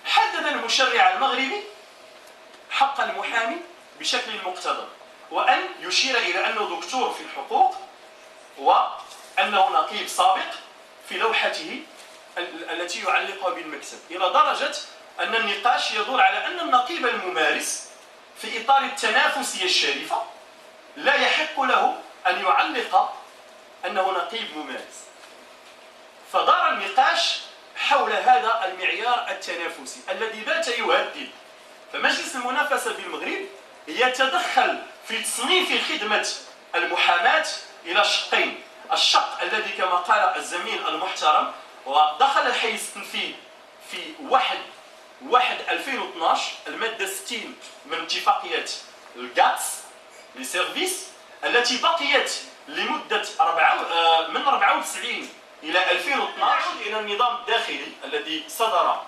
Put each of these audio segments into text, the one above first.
حدد المشرع المغربي حق المحامي بشكل مقتضب، وأن يشير إلى أنه دكتور في الحقوق وأنه نقيب سابق في لوحته التي يعلقها بالمكتب، إلى درجة أن النقاش يدور على أن النقيب الممارس في إطار التنافسية الشريفة لا يحق له أن يعلق أنه نقيب ممارس. فدار النقاش حول هذا المعيار التنافسي الذي بات يهدد. فمجلس المنافسة بالمغرب يتدخل في تصنيف خدمة المحاماة إلى شقين: الشق الذي كما قال الزميل المحترم ودخل الحيز التنفيذ في 1/2012 المادة 60 من اتفاقية الغاتس لسيرفيس التي بقيت لمدة من 94 إلى 2012 إلى النظام الداخلي الذي صدر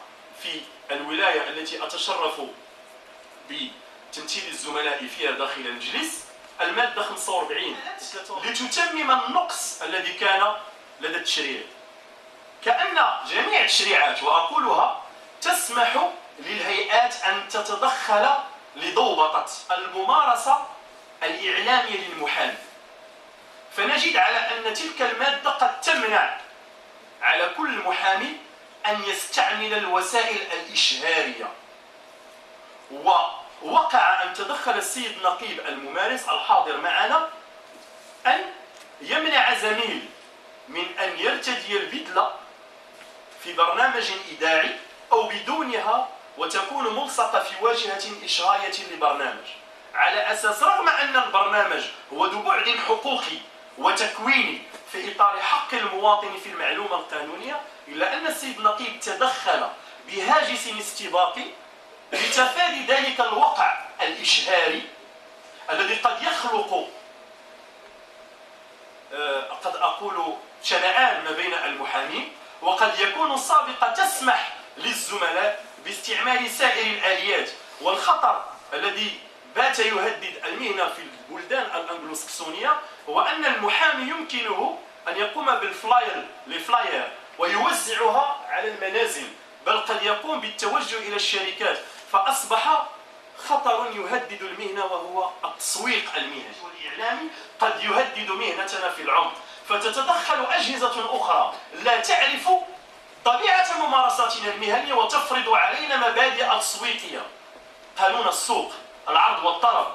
في الولاية التي أتشرف بتمثيل الزملاء فيها داخل المجلس، المادة 45 لتتمم النقص الذي كان لدى التشريع. كأن جميع التشريعات وأقولها تسمح للهيئات أن تتدخل لضوبطة الممارسة الإعلامية للمحامي، فنجد على أن تلك المادة قد تمنع على كل محامي أن يستعمل الوسائل الإشهارية. ووقع أن تدخل السيد نقيب الممارس الحاضر معنا أن يمنع زميل من أن يرتدي البدلة في برنامج إذاعي أو بدونها وتكون ملصقة في واجهة إشهارية لبرنامج، على أساس رغم أن البرنامج هو ذو بعد حقوقي وتكويني في إطار حق المواطن في المعلومة القانونية، إلا أن السيد نقيب تدخل بهاجس استباقي لتفادي ذلك الوقع الإشهاري الذي قد يخلق قد أقول شنآن ما بين المحامين، وقد يكون السابقة تسمح للزملاء باستعمال سائر الآليات. والخطر الذي بات يهدد المهنة في البلدان الأنجلوسكسونية هو أن المحامي يمكنه أن يقوم بالفلاير ويوزعها على المنازل، بل قد يقوم بالتوجه إلى الشركات، فأصبح خطر يهدد المهنة وهو التسويق المهني والإعلامي قد يهدد مهنتنا في العمق. فتتدخل أجهزة أخرى لا تعرف طبيعة ممارساتنا المهنية وتفرض علينا مبادئ تسويقية، قانون السوق، العرض والطلب،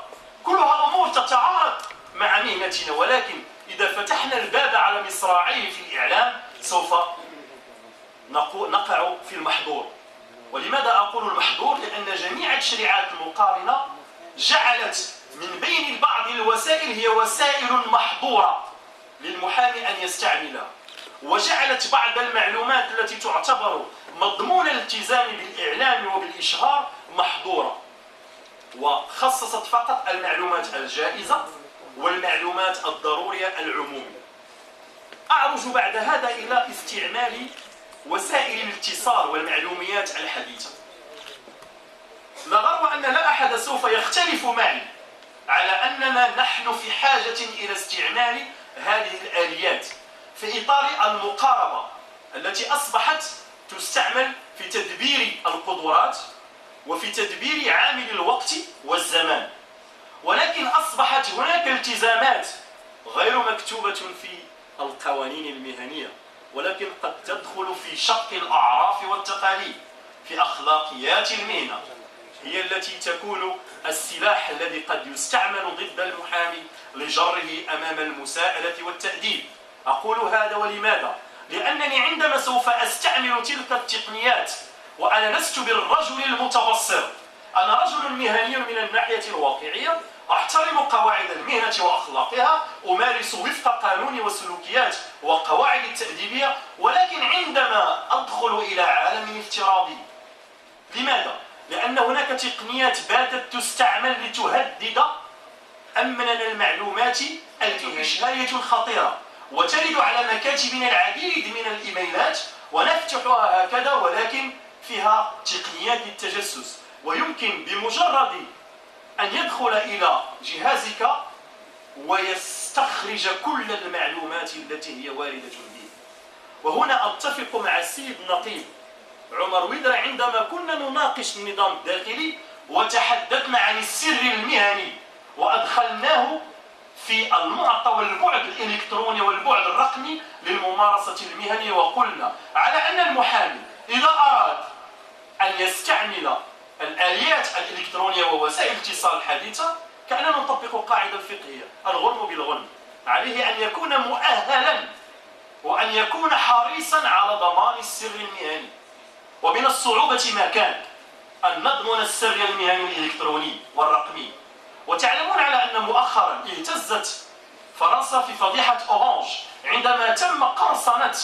كلها أمور تتعارض مع مهنتنا. ولكن إذا فتحنا الباب على مصراعيه في الإعلام سوف نقع في المحظور. ولماذا أقول المحظور؟ لأن جميع التشريعات المقارنة جعلت من بين بعض الوسائل هي وسائل محظورة للمحامي أن يستعملها، وجعلت بعض المعلومات التي تعتبر مضمون الالتزام بالإعلام وبالإشهار محظورة، وخصصت فقط المعلومات الجائزة والمعلومات الضرورية العمومية. أعرج بعد هذا إلى استعمال وسائل الاتصال والمعلومات الحديثة. لا غرو أن لا أحد سوف يختلف معي على أننا نحن في حاجة إلى استعمال هذه الآليات في إطار المقاربة التي أصبحت تستعمل في تدبير القدرات وفي تدبير عامل الوقت والزمان. ولكن أصبحت هناك التزامات غير مكتوبة في القوانين المهنية، ولكن قد تدخل في شق الأعراف والتقاليد، في أخلاقيات المهنة، هي التي تكون السلاح الذي قد يستعمل ضد المحامي لجره أمام المساءلة والتأديب. أقول هذا ولماذا؟ لأنني عندما سوف أستعمل تلك التقنيات وأنا لست بالرجل المتبصر، أنا رجل مهني من الناحية الواقعية، أحترم قواعد المهنة وأخلاقها، أمارس وفق قانون وسلوكيات وقواعد التأديبية، ولكن عندما أدخل إلى عالم افتراضي، لماذا؟ لأن هناك تقنيات باتت تستعمل لتهدد أمننا المعلوماتي التي إشهارية خطيرة، وترد على مكاتبنا العديد من الإيميلات ونفتحها هكذا، ولكن فيها تقنيات التجسس، ويمكن بمجرد أن يدخل إلى جهازك ويستخرج كل المعلومات التي هي واردة به. وهنا أتفق مع السيد نقيب عمر ويدرا عندما كنا نناقش النظام الداخلي وتحدثنا عن السر المهني وأدخلناه في المعطى والبعد الإلكتروني والبعد الرقمي للممارسة المهنية، وقلنا على أن المحامي إذا أراد أن يستعمل الآليات الإلكترونية ووسائل الاتصال الحديثة كأننا نطبق قاعدة الفقهية الغنم بالغنم، عليه أن يكون مؤهلا وأن يكون حريصا على ضمان السر المهني. ومن الصعوبة ما كان أن نضمن السر المهني الإلكتروني والرقمي. وتعلمون على أن مؤخرا اهتزت فرنسا في فضيحة أورانج عندما تم قرصنة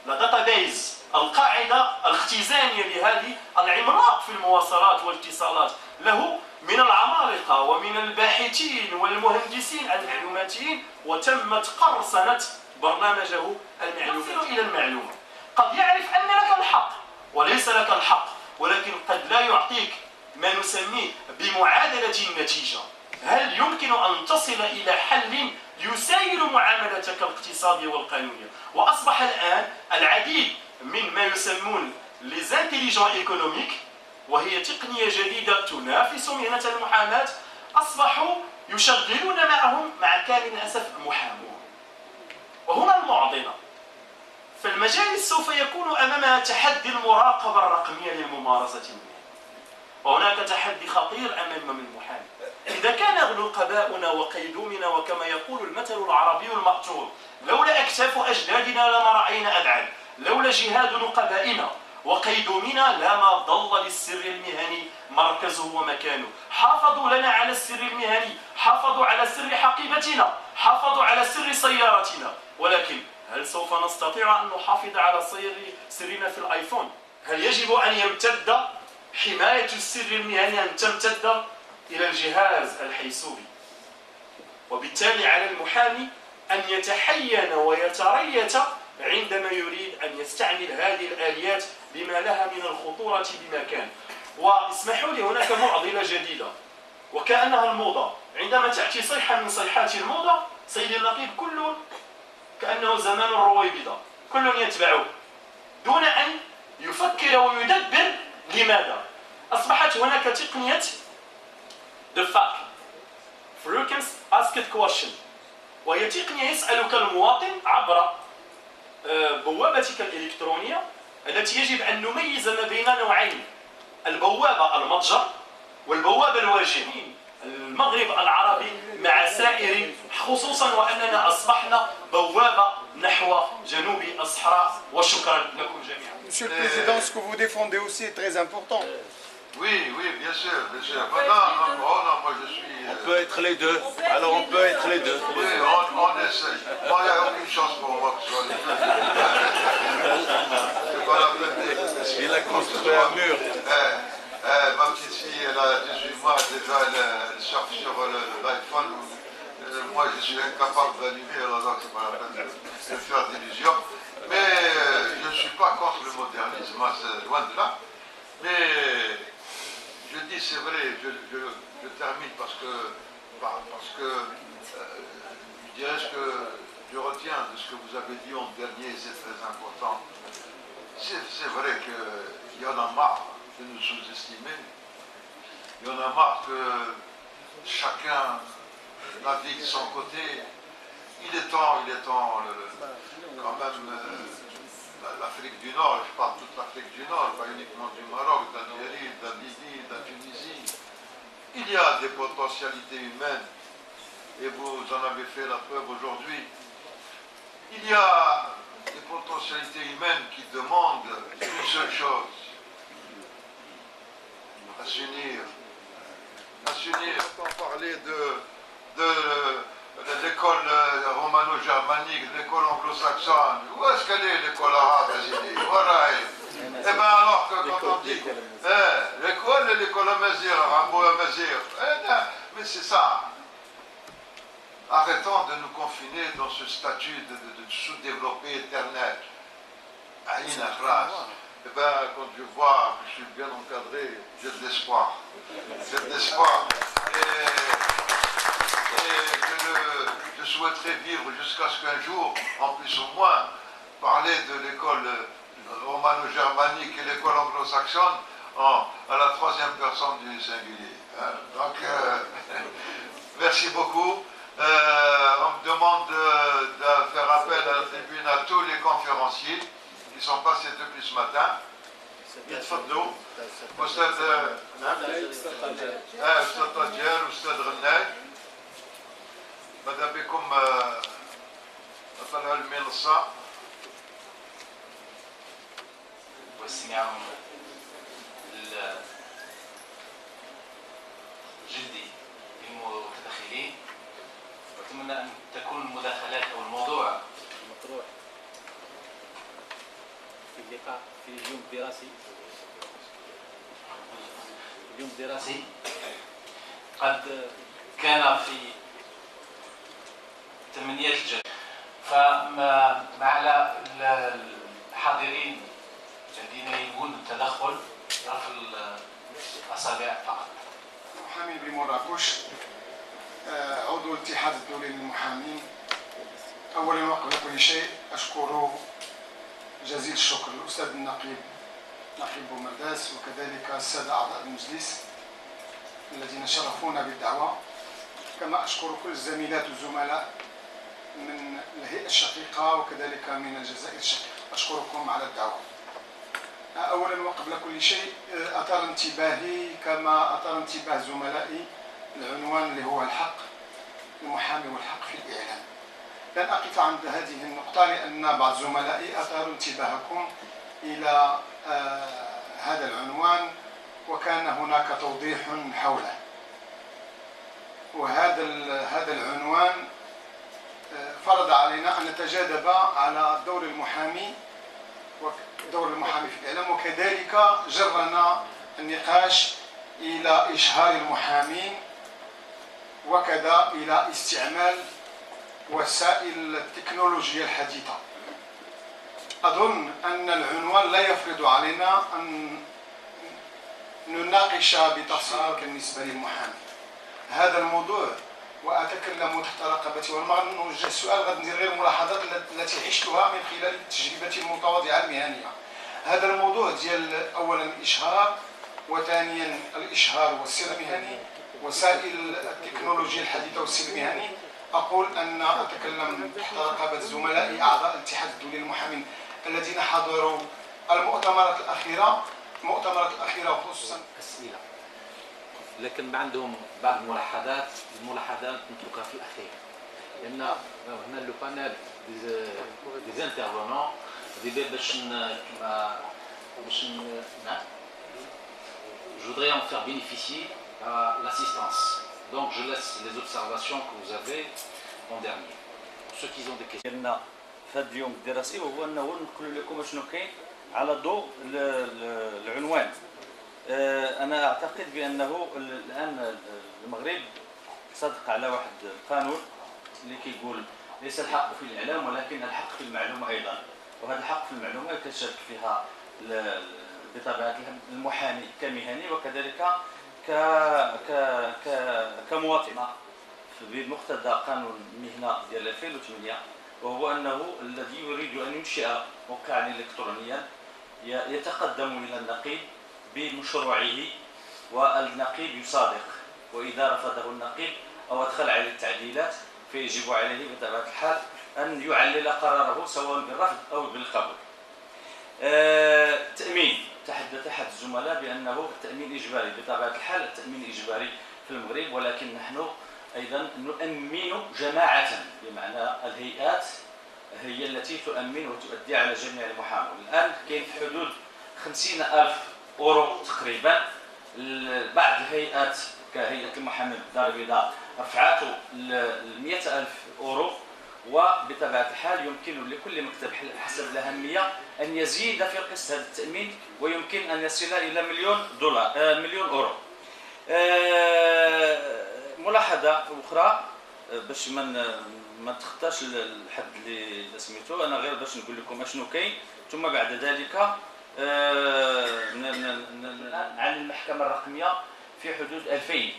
الداتابيز القاعدة الاختزانية لهذه العملاق في المواصلات والاتصالات له من العمالقة ومن الباحثين والمهندسين المعلوماتيين، وتمت قرصنة برنامجه المعلوماتي. نصل إلى المعلومة، قد يعرف أن لك الحق وليس لك الحق، ولكن قد لا يعطيك ما نسميه بمعادلة النتيجة. هل يمكن أن تصل إلى حل يسير معاملتك الاقتصادية والقانونية؟ وأصبح الآن العديد من ما يسمون les intelligents économiques، وهي تقنية جديدة تنافس مهنة المحاماة، أصبحوا يشغلون معهم مع كامل الأسف المحامون. وهنا المعضلة، فالمجالس سوف يكون أمامها تحدي المراقبة الرقمية للممارسة المهنية، وهناك تحدي خطير أمام المحامي. إذا كان نقباؤنا وقيدومنا وكما يقول المثل العربي المأثور لولا أكتاف أجدادنا لما رأينا أبعد، لولا جهاد نقبائنا وقيدومنا لما ضل للسر المهني مركزه ومكانه. حافظوا لنا على السر المهني، حافظوا على سر حقيبتنا، حافظوا على سر سيارتنا، ولكن هل سوف نستطيع أن نحافظ على سرنا في الآيفون؟ هل يجب أن يمتد حماية السر المهني أن تمتد إلى الجهاز الحيسوبي؟ وبالتالي على المحامي أن يتحين ويتريث عندما يريد أن يستعمل هذه الآليات بما لها من الخطورة بمكان. واسمحوا لي، هناك معضلة جديدة وكأنها الموضة. عندما تأتي صيحة من صيحات الموضة سيدي النقيب كل كأنه زمان الرويبضة، كل يتبعه دون أن يفكر ويدبر لماذا. أصبحت هناك تقنية the FAQ Frequently Asked Question، وهي تقنية يسألك المواطن عبر بوابتك الإلكترونية التي يجب أن نميز ما بين نوعين، البوابة المتجر والبوابة الواجهة. المغرب العربي مع سائر، خصوصا وأننا أصبحنا بوابة نحو جنوب الصحراء. وشكرا لكم جميعا. Monsieur le Président, ce que vous défendez aussi est très important. Oui, oui, bien sûr, bien sûr. Non, moi je suis... On peut être les deux. Alors on peut être les deux. Oui, on essaye. Moi, il n'y a aucune chance pour moi que ce soit les deux. C'est pas la peine. Il a construit un mur. Ma petite fille, elle a 18 mois, déjà elle surfe sur l'iPhone. Moi, je suis incapable d'allumer, alors donc c'est pas la peine de faire d'illusions. Mais je ne suis pas contre le modernisme, c'est loin de là. Mais je dis, c'est vrai, je termine parce que je dirais ce que je retiens de ce que vous avez dit en dernier, c'est très important. C'est vrai qu'il y en a marre de nous sous-estimer. Il y en a marre que chacun navigue de son côté. Il est temps quand même, l'Afrique du Nord, je parle toute l'Afrique du Nord, pas uniquement du Maroc, d'Algérie, de la Libye, de la Tunisie. Il y a des potentialités humaines, et vous en avez fait la preuve aujourd'hui. Il y a des potentialités humaines qui demandent une seule chose: à s'unir. On parlait de l'école romano-germanique, l'école anglo-saxonne. Où est-ce qu'elle est, l'école arabe? Voilà. Eh bien alors que quand on dit l'école Amazir, Rambo Amazir, mais c'est ça. Arrêtons de nous confiner dans ce statut de sous-développé éternel. Aïn Akhras. Eh bien, quand je vois que je suis bien encadré, j'ai de l'espoir. J'ai de l'espoir. Et je souhaiterais vivre jusqu'à ce qu'un jour, en plus au moins, parler de l'école romano-germanique et l'école anglo-saxonne à la troisième personne du singulier. Hein. Donc, merci beaucoup. On me demande de faire appel à la tribune à tous les conférenciers qui sont passés depuis ce matin. يتفضلوا أستاذ أستاذ طاجر أستاذ غناي ماذا بكم أطلعوا المنصة واستماعهم الجدي للمتدخلين، وأتمنى أن تكون المداخلات أو الموضوع مطروح في اللقاء في اليوم الدراسي. اليوم الدراسي قد كان في تمنيات الجد، فما على الحاضرين الذين يريدون التدخل رفع الأصابع فقط. محامي بمراكش، عضو الاتحاد الدولي للمحامين. أولا وقبل كل شيء أشكر جزيل الشكر الأستاذ النقيب نقيب بومرداس وكذلك السادة أعضاء المجلس الذين شرفونا بالدعوة، كما أشكر كل الزميلات والزملاء من الهيئة الشقيقة وكذلك من الجزائر الشقيقة. أشكركم على الدعوة. أولا وقبل كل شيء أثار انتباهي كما أثار انتباه زملائي العنوان اللي هو الحق المحامي والحق في الإعلام. لن أقف عند هذه النقطة لأن بعض زملائي أثاروا انتباهكم إلى هذا العنوان وكان هناك توضيح حوله. وهذا العنوان فرض علينا أن نتجاذب على دور المحامي في الإعلام، وكذلك جرنا النقاش إلى إشهار المحامين وكذا إلى استعمال وسائل التكنولوجيا الحديثة. أظن أن العنوان لا يفرض علينا أن نناقش بتفصيل بالنسبة للمحامي هذا الموضوع، وأتكلم تحت رقبتي وما نوجه السؤال غادي ندير غير ملاحظات التي عشتها من خلال تجربتي المتواضعة المهنية. هذا الموضوع ديال أولا الإشهار، وثانيا الإشهار والسر المهني، وسائل التكنولوجيا الحديثة والسر المهني. أقول أن أتكلم تحت رقابة زملائي أعضاء الاتحاد الدولي للمحامين الذين حضروا المؤتمرات الأخيرة وخصوصا أسئلة، لكن عندهم بعض الملاحظات نتركها في الأخير، لأن هنا لو بانيل دي انترفونون باش je voudrais en faire bénéficier à l'assistance. Donc je laisse les observations que vous avez en dernier. Pour ceux qui ont des questions. في هذا اليوم الدراسي وهو انه نقول لكم شنو كاين على ضوء العنوان. انا اعتقد بانه الان المغرب صدق على واحد القانون اللي كيقول ليس الحق في الاعلام ولكن الحق في المعلومه ايضا، وهذا الحق في المعلومه كتشارك فيها بطبيعه المحامي كمهني وكذلك كمواطن بمقتضى قانون المهنه ديال 2008، وهو انه الذي يريد ان ينشئ موقعا الكترونيا يتقدم الى النقيب بمشروعه والنقيب يصادق، واذا رفضه النقيب او ادخل عليه التعديلات فيجب عليه بطبيعه الحال ان يعلل قراره سواء بالرفض او بالقبول. التامين، تحدث احد الزملاء بانه التامين اجباري، بطبيعه الحال التامين اجباري في المغرب، ولكن نحن ايضا نؤمن جماعه، بمعنى الهيئات هي التي تؤمن وتؤدي على جميع المحامين. الان كاين في حدود 50,000 اورو تقريبا. بعض الهيئات كهيئه المحامين بالدار البيضاء رفعته ل 100,000 اورو، وبطبيعه الحال يمكن لكل مكتب حسب الاهميه ان يزيد في قسط هذا التامين، ويمكن ان يصل الى مليون اورو. ملاحظه اخرى باش ما تخطاش الحد اللي سميتو، انا غير باش نقول لكم اشنو كاين، ثم بعد ذلك عن المحكمه الرقميه في حدود 2020،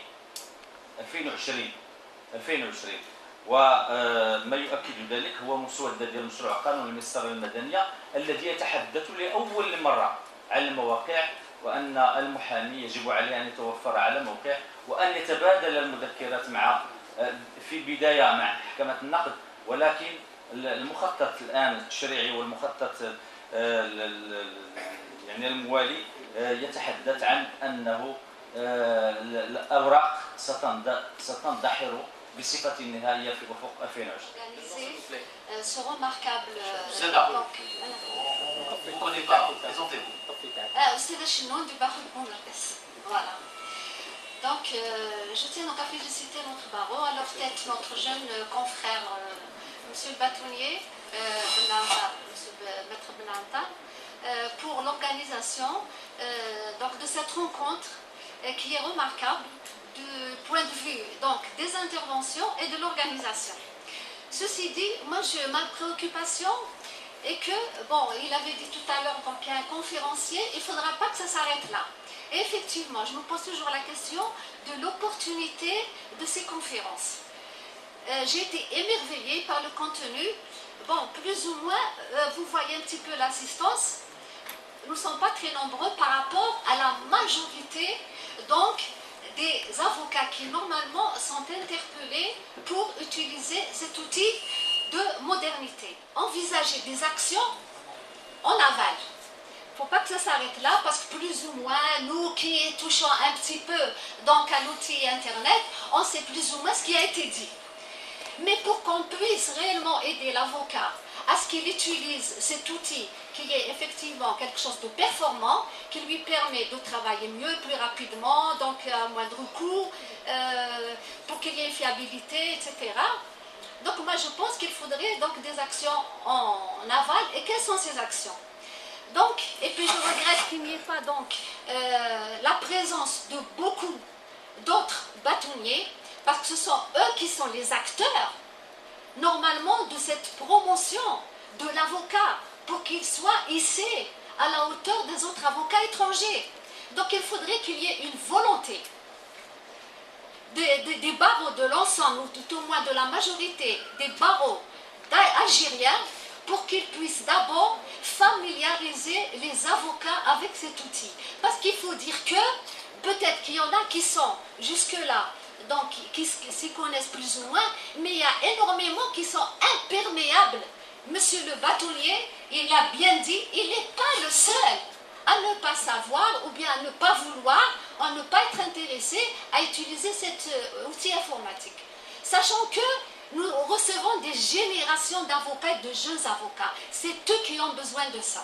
وما يؤكد ذلك هو مسودة ديال مشروع قانون المسطرة المدنية الذي يتحدث لأول مرة على المواقع، وأن المحامي يجب عليه أن يتوفر على موقع وأن يتبادل المذكرات مع في بداية مع محكمة النقد، ولكن المخطط الآن التشريعي والمخطط يعني الموالي يتحدث عن أنه الأوراق ستندحر بصفة نهائية في أفق 2020. Ce remarquable. Vous ne connaissez pas, présentez-vous. أستاذة شنون du barreau de Bourg-Larbès. Voilà. Donc, je tiens donc à féliciter notre barreau, à leur tête notre jeune confrère, M. le bâtonnier, M. Maître Benanta, pour l'organisation donc de cette rencontre qui est remarquable du point de vue donc, des interventions et de l'organisation. Ceci dit, moi, ma préoccupation est que, bon, il avait dit tout à l'heure qu'il y a un conférencier, il ne faudra pas que ça s'arrête là. Et effectivement, je me pose toujours la question de l'opportunité de ces conférences. J'ai été émerveillée par le contenu. Bon, plus ou moins, vous voyez un petit peu l'assistance. Nous ne sommes pas très nombreux par rapport à la majorité, donc, des avocats qui normalement sont interpellés pour utiliser cet outil de modernité. Envisager des actions en aval. Il ne faut pas que ça s'arrête là parce que plus ou moins, nous qui touchons un petit peu donc, à l'outil Internet, on sait plus ou moins ce qui a été dit. Mais pour qu'on puisse réellement aider l'avocat à ce qu'il utilise cet outil qui est effectivement quelque chose de performant, qui lui permet de travailler mieux, plus rapidement, donc à moindre coût, pour qu'il y ait une fiabilité, etc. Donc moi je pense qu'il faudrait donc des actions en aval. Et quelles sont ces actions? Donc, et puis je regrette qu'il n'y ait pas donc la présence de beaucoup d'autres bâtonniers, parce que ce sont eux qui sont les acteurs normalement de cette promotion de l'avocat pour qu'il soit hissé à la hauteur des autres avocats étrangers. Donc il faudrait qu'il y ait une volonté des barreaux de l'ensemble, ou tout au moins de la majorité des barreaux algériens, pour qu'ils puissent d'abord familiariser les avocats avec cet outil. Parce qu'il faut dire que peut-être qu'il y en a qui sont jusque-là, donc qui s'y connaissent plus ou moins, mais il y a énormément qui sont imperméables. Monsieur le bâtonnier, il l'a bien dit, il n'est pas le seul à ne pas savoir ou bien à ne pas vouloir, à ne pas être intéressé à utiliser cet outil informatique. Sachant que nous recevons des générations d'avocats et de jeunes avocats. C'est eux qui ont besoin de ça.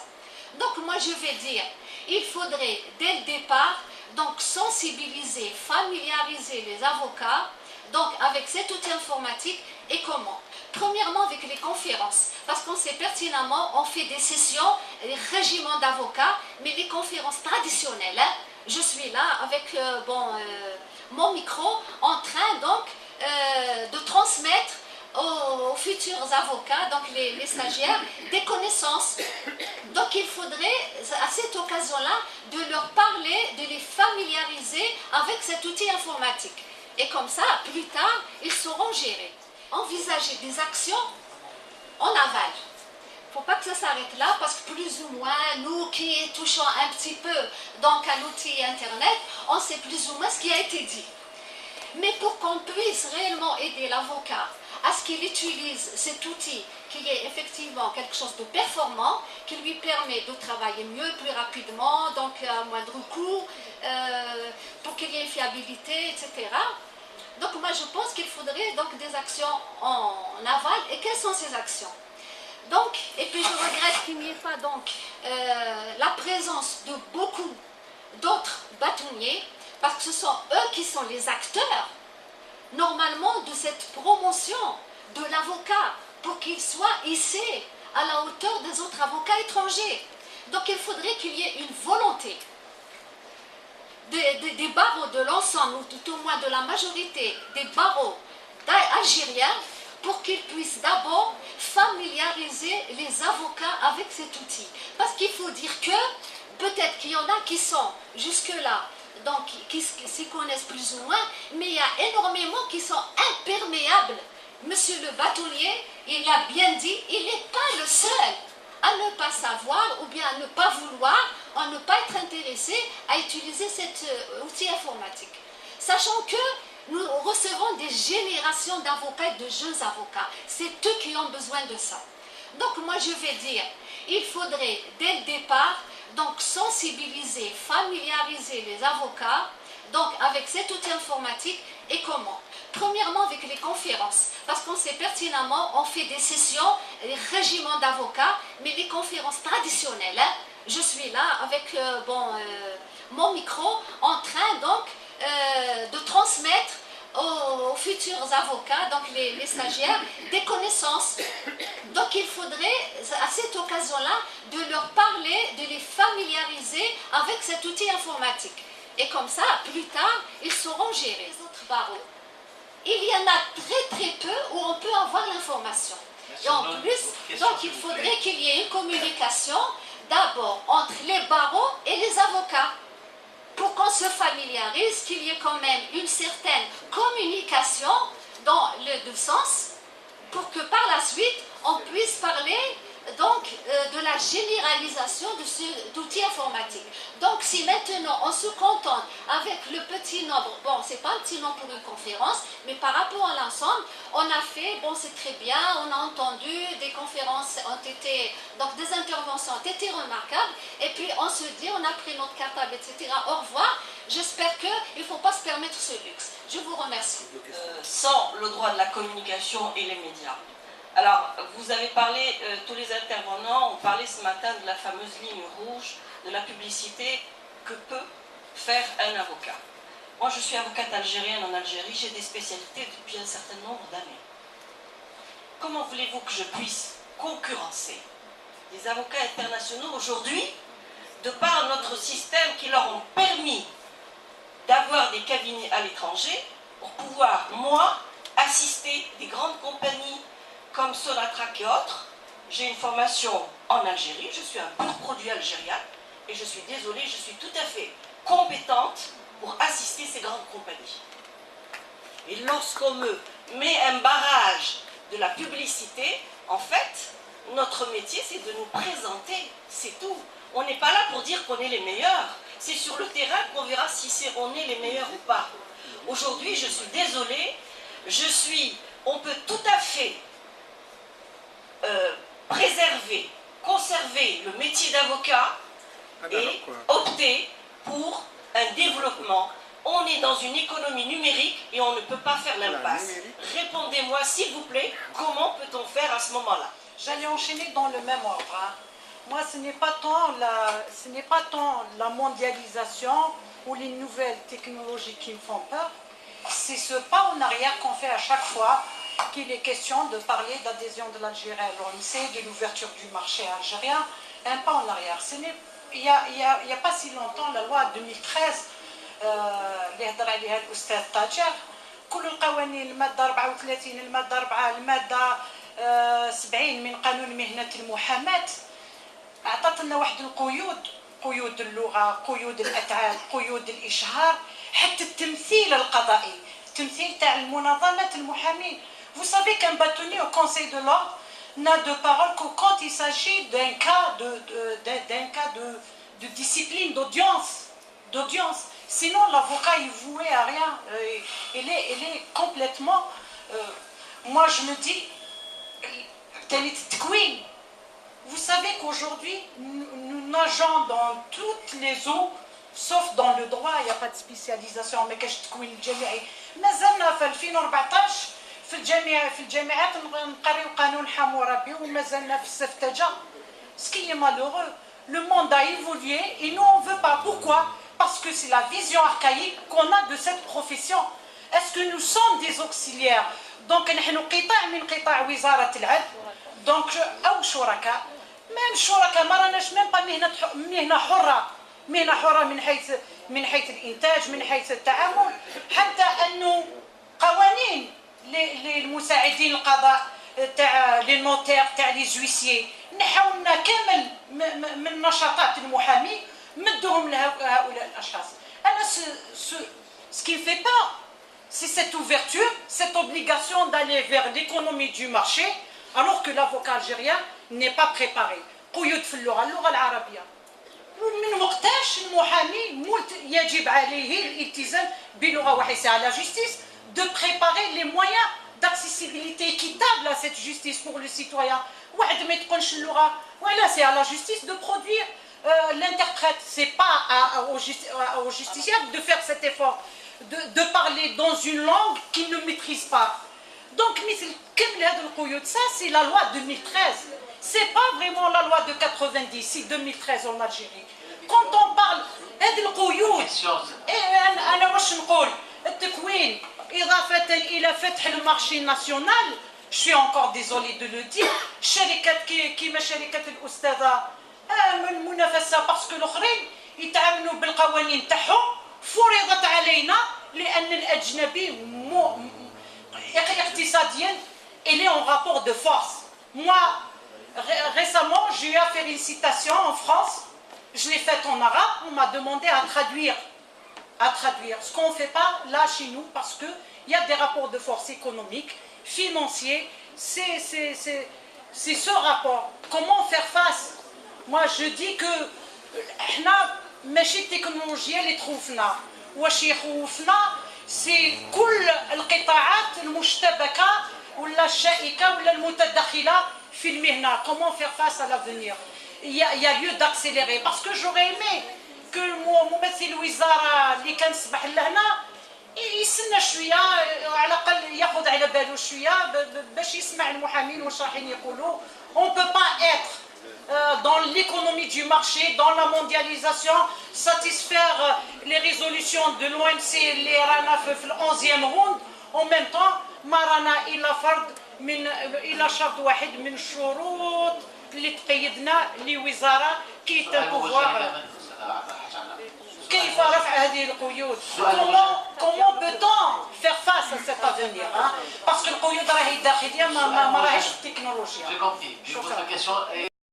Donc moi je vais dire, il faudrait dès le départ donc sensibiliser, familiariser les avocats donc avec cet outil informatique. Et comment? Premièrement avec les conférences, parce qu'on sait pertinemment, on fait des sessions, des régiments d'avocats, mais les conférences traditionnelles, hein, je suis là avec mon micro en train donc de transmettre aux futurs avocats, donc les stagiaires, des connaissances. Donc il faudrait à cette occasion-là de leur parler, de les familiariser avec cet outil informatique. Et comme ça, plus tard, ils sauront gérer. Envisager des actions en aval. Il ne faut pas que ça s'arrête là parce que plus ou moins, nous qui touchons un petit peu donc, à l'outil Internet, on sait plus ou moins ce qui a été dit. Mais pour qu'on puisse réellement aider l'avocat à ce qu'il utilise cet outil qui est effectivement quelque chose de performant, qui lui permet de travailler mieux, plus rapidement, donc à moindre coût, pour qu'il y ait une fiabilité, etc. Donc moi je pense qu'il faudrait donc des actions en aval. Et quelles sont ces actions? Donc, et puis je regrette qu'il n'y ait pas donc la présence de beaucoup d'autres bâtonniers, parce que ce sont eux qui sont les acteurs normalement de cette promotion de l'avocat pour qu'il soit hissé à la hauteur des autres avocats étrangers. Donc il faudrait qu'il y ait une volonté des barreaux de l'ensemble, ou tout au moins de la majorité des barreaux algériens, pour qu'ils puissent d'abord familiariser les avocats avec cet outil. Parce qu'il faut dire que peut-être qu'il y en a qui sont jusque-là, donc qui s'y connaissent plus ou moins, mais il y a énormément qui sont imperméables. Monsieur le bâtonnier, il l'a bien dit, il n'est pas le seul à ne pas savoir ou bien à ne pas vouloir, à ne pas être intéressé à utiliser cet outil informatique. Sachant que nous recevons des générations d'avocats et de jeunes avocats. C'est eux qui ont besoin de ça. Donc moi je vais dire, il faudrait dès le départ donc sensibiliser, familiariser les avocats donc avec cet outil informatique. Et comment? Premièrement avec les conférences, parce qu'on sait pertinemment, on fait des sessions, des régiments d'avocats, mais les conférences traditionnelles, hein, je suis là avec mon micro en train donc de transmettre aux futurs avocats, donc les stagiaires, des connaissances. Donc il faudrait à cette occasion-là de leur parler, de les familiariser avec cet outil informatique. Et comme ça, plus tard, ils sauront gérer les autres barreaux. Il y en a très très peu où on peut avoir l'information. Et en plus, donc il faudrait qu'il y ait une communication d'abord entre les barreaux et les avocats, pour qu'on se familiarise, qu'il y ait quand même une certaine communication dans les deux sens, pour que par la suite, on puisse parler donc de la généralisation de cet outil informatique. Donc si maintenant on se contente avec le petit nombre, bon c'est pas un petit nombre pour une conférence, mais par rapport à l'ensemble, on a fait, bon c'est très bien, on a entendu, des conférences ont été, donc des interventions ont été remarquables, et puis on se dit, on a pris notre cartable, etc. Au revoir, j'espère qu'il ne faut pas se permettre ce luxe. Je vous remercie. Sans le droit de la communication et les médias. Alors, vous avez parlé, tous les intervenants ont parlé ce matin de la fameuse ligne rouge, de la publicité que peut faire un avocat. Moi, je suis avocate algérienne en Algérie, j'ai des spécialités depuis un certain nombre d'années. Comment voulez-vous que je puisse concurrencer des avocats internationaux aujourd'hui, de par notre système qui leur ont permis d'avoir des cabinets à l'étranger, pour pouvoir, moi, assister des grandes compagnies comme Sonatrach et autres? J'ai une formation en Algérie, je suis un pur produit algérien, et je suis désolée, je suis tout à fait compétente pour assister ces grandes compagnies. Et lorsqu'on me met un barrage de la publicité, en fait, notre métier, c'est de nous présenter, c'est tout. On n'est pas là pour dire qu'on est les meilleurs, c'est sur le terrain qu'on verra si on est les meilleurs ou pas. Aujourd'hui, je suis désolée, on peut tout à fait préserver, conserver le métier d'avocat et opter pour un développement. On est dans une économie numérique et on ne peut pas faire l'impasse. Répondez-moi s'il vous plaît, comment peut-on faire à ce moment-là? J'allais enchaîner dans le même ordre. Hein. Moi, ce n'est pas tant la mondialisation ou les nouvelles technologies qui me font peur, c'est ce pas en arrière qu'on fait à chaque fois qu'il est question de parler d'adhésion de l'Algérie à l'OMC, de l'ouverture du marché algérien, un pas en arrière. Il n'y a pas si longtemps, la loi 2013, اللي هضر عليها الأستاذ طاجر، كل القوانين المادة 34 المادة 4 المادة 70 من قانون مهنة المحاماة أعطت لنا واحد القيود، قيود اللغة، قيود الأفعال، قيود الإشهار، حتى التمثيل القضائي، التمثيل تاع المنظمة المحامين. Vous savez qu'un bâtonnier au Conseil de l'ordre n'a de parole que quand il s'agit d'un cas de discipline, d'audience. Sinon, l'avocat est voué à rien. Il est complètement... moi, je me dis... Vous savez qu'aujourd'hui, nous nageons dans toutes les eaux, sauf dans le droit, il n'y a pas de spécialisation. Mais كاش تكوين الجامعي مازلنا في 2014 في الجامعات نقريو قانون حموربي ومازلنا في السفتجة. Ce qui est malheureux, le monde a évolué et nous on veut pas. Pourquoi? Parce que c'est la vision archaïque qu'on a de cette profession. Est-ce que nous sommes des auxiliaires? Donc نحن قطاع من قطاع وزارة العدل. Donc أو شركاء. même شركاء ما راناش même pas مهنة حرة. مهنة حرة من حيث الإنتاج، من حيث التعامل، حتى أنه قوانين للمساعدين القضاء تاع لي نوتير تاع لي زويسيي نحاولنا كامل من نشاطات المحامي مدوهم لهؤلاء الاشخاص. انا ce qui me fait peur c'est cette ouverture, cette obligation d'aller vers l'économie du marché, alors que l'avocat algérien n'est pas préparé. قيود في اللغة العربية. ومن وقتاش المحامي يجب عليه الالتزام بلغة واحدة. C'est à la justice de préparer les moyens d'accessibilité équitable à cette justice pour le citoyen. واحد ما يتقنش اللغة. Voilà, c'est à la justice de produire l'interprète. C'est pas au justiciable de faire cet effort, de parler dans une langue qu'il ne maîtrise pas. Donc, ça, c'est la loi 2013. C'est pas vraiment la loi de 90, c'est 2013 en Algérie. Quand on parle je suis encore désolée de le dire, parce que l'auخرين يتعاملوا بالقوانين تاعهم فرضت علينا لأن الأجنبي اقتصاديا il est en rapport de force. Moi, récemment, j'ai eu à faire une citation en France, je l'ai faite en arabe, on m'a demandé à traduire. Ce qu'on ne fait pas là chez nous, parce qu'il y a des rapports de force économiques, financiers, c'est ce rapport. Comment faire face? Moi, je dis que ماشي التكنولوجيا اللي تخوفنا، واش يخوفنا سي كل القطاعات المشتبكة ولا الشائكة ولا المتدخلة في المهنة. Comment faire face à l'avenir? Il y a lieu d'accélérer, parce que j'aurais aimé que ممثل الوزارة اللي كان صبح لهنا يستنى شوية، على الأقل ياخذ على باله شوية باش يسمع المحامين واش راحين يقولوا. On ne peut pas être dans l'économie du marché, dans la mondialisation, satisfaire les résolutions de l'OMC, les رانا في ال11e ronde. En même temps, ما رانا إلا شرط واحد من الشروط اللي تقيدنا لوزارة كي تنبوفوار. كيف رفع هذه القيود؟ Comment peut-on faire face à cet avenir? Parce que القيود راهي داخلية ما راهيش في التكنولوجيا. J'ai compris. Votre question est